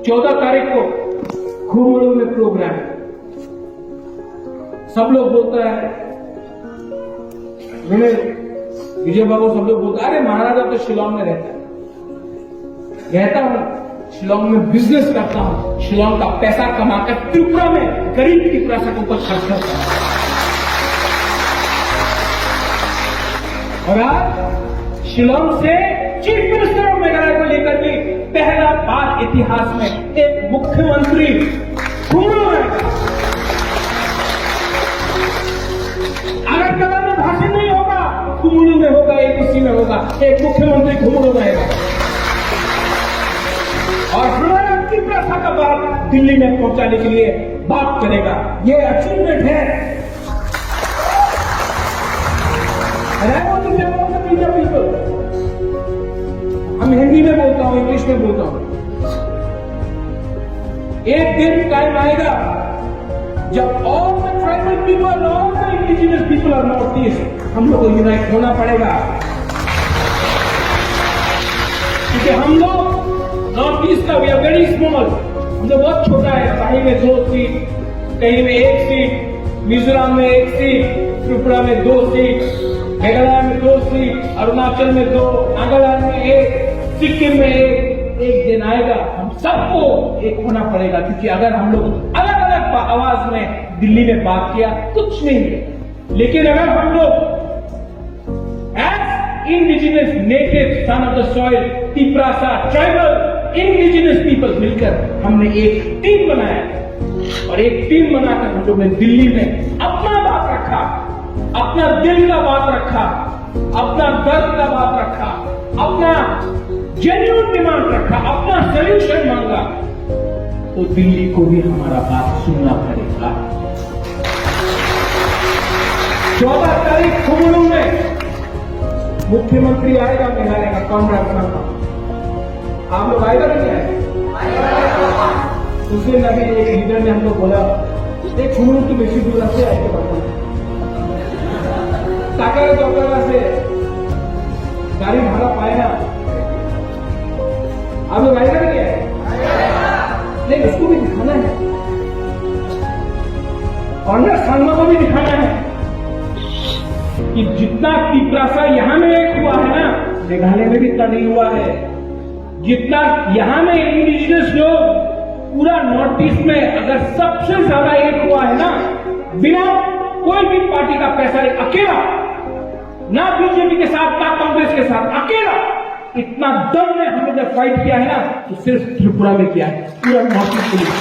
14 तारीख को घुमड़ू में प्रोग्राम। सब लोग बोलता है, विजय बाबू सब लोग बोलते, अरे महाराजा तो शिलोंग में रहता हूं, शिलोंग में बिजनेस करता हूं, शिलोंग का पैसा कमाकर त्रिपुरा में गरीब त्रिपुरा से ऊपर खर्च करता हूं। और आज शिलोंग से चीफ मिनिस्टर ऑफ मेघालय को लेकर के पहला बार इतिहास में एक मुख्यमंत्री घुमड़ू में। अगर कला में भाषण नहीं होगा, घुमड़ू में होगा, एक उसी में होगा, एक मुख्यमंत्री घुमड़ू में होगा। और हमारा त्रिपुरा का बात दिल्ली में पहुंचाने के लिए बात करेगा। ये अचीवमेंट है। हम हिंदी में बोलता हूं, इंग्लिश में बोलता हूं। एक दिन टाइम आएगा जब all the tribal people, all the indigenous people are north east, हम लोग को यूनाइट होना पड़ेगा। क्योंकि हम लोग नॉर्थ ईस्ट का, वी आर वेरी स्मॉल, हम लोग बहुत छोटा है। कहीं में 2 सीट, कहीं में 1 सीट, मिजोरम में 1 सीट, त्रिपुरा में 2 सीट, मेघालय में 2 सीट, अरुणाचल में 2, नागालैंड में 1, सिक्किम में 1। एक दिन आएगा हम सबको एक होना पड़ेगा। क्योंकि अगर हम लोग अलग अलग आवाज में दिल्ली में बात किया कुछ नहीं है, लेकिन अगर हम लोग as indigenous native son of the soil, Tiprasa tribal indigenous people मिलकर हमने एक टीम बनाया। और एक टीम बनाकर हम लोग ने दिल्ली में अपना बात रखा, अपना दिल का बात रखा, अपना दर्द का बात रखा, अपना जेन्युइन डिमांड रखा, अपना सोल्यूशन मांगा। तो दिल्ली को भी हमारा बात सुनना पड़ेगा। 14 तारीख घुमड़ू में मुख्यमंत्री आएगा मेघालय का, कॉनराड संगमा। आप लोग आएगा नहीं आएगा? उस दिन अभी एक लीडर ने हमको बोला, एक घुमड़ू की बेसी दूर से आएगा, सागर चौकारा से गाड़ी भाड़ा पाएगा। आप लोग आएगा नहीं है? लेकिन उसको भी दिखाना है, कॉन्ग्रेस संगमा को भी दिखाना है कि जितना तिप्रासा यहां में एक हुआ है ना, मेघालय में भी इतना नहीं हुआ है। जितना यहां में इंडिजिनस लोग पूरा नॉर्थ ईस्ट में अगर सबसे ज्यादा एक हुआ है ना, बिना कोई भी पार्टी का पैसा, अकेला, ना बीजेपी के साथ ना कांग्रेस के साथ, अकेला इतना दम में हम लोग ने फाइट किया है ना, तो सिर्फ त्रिपुरा में किया है, पूरा नॉर्थ ईस्ट के लिए।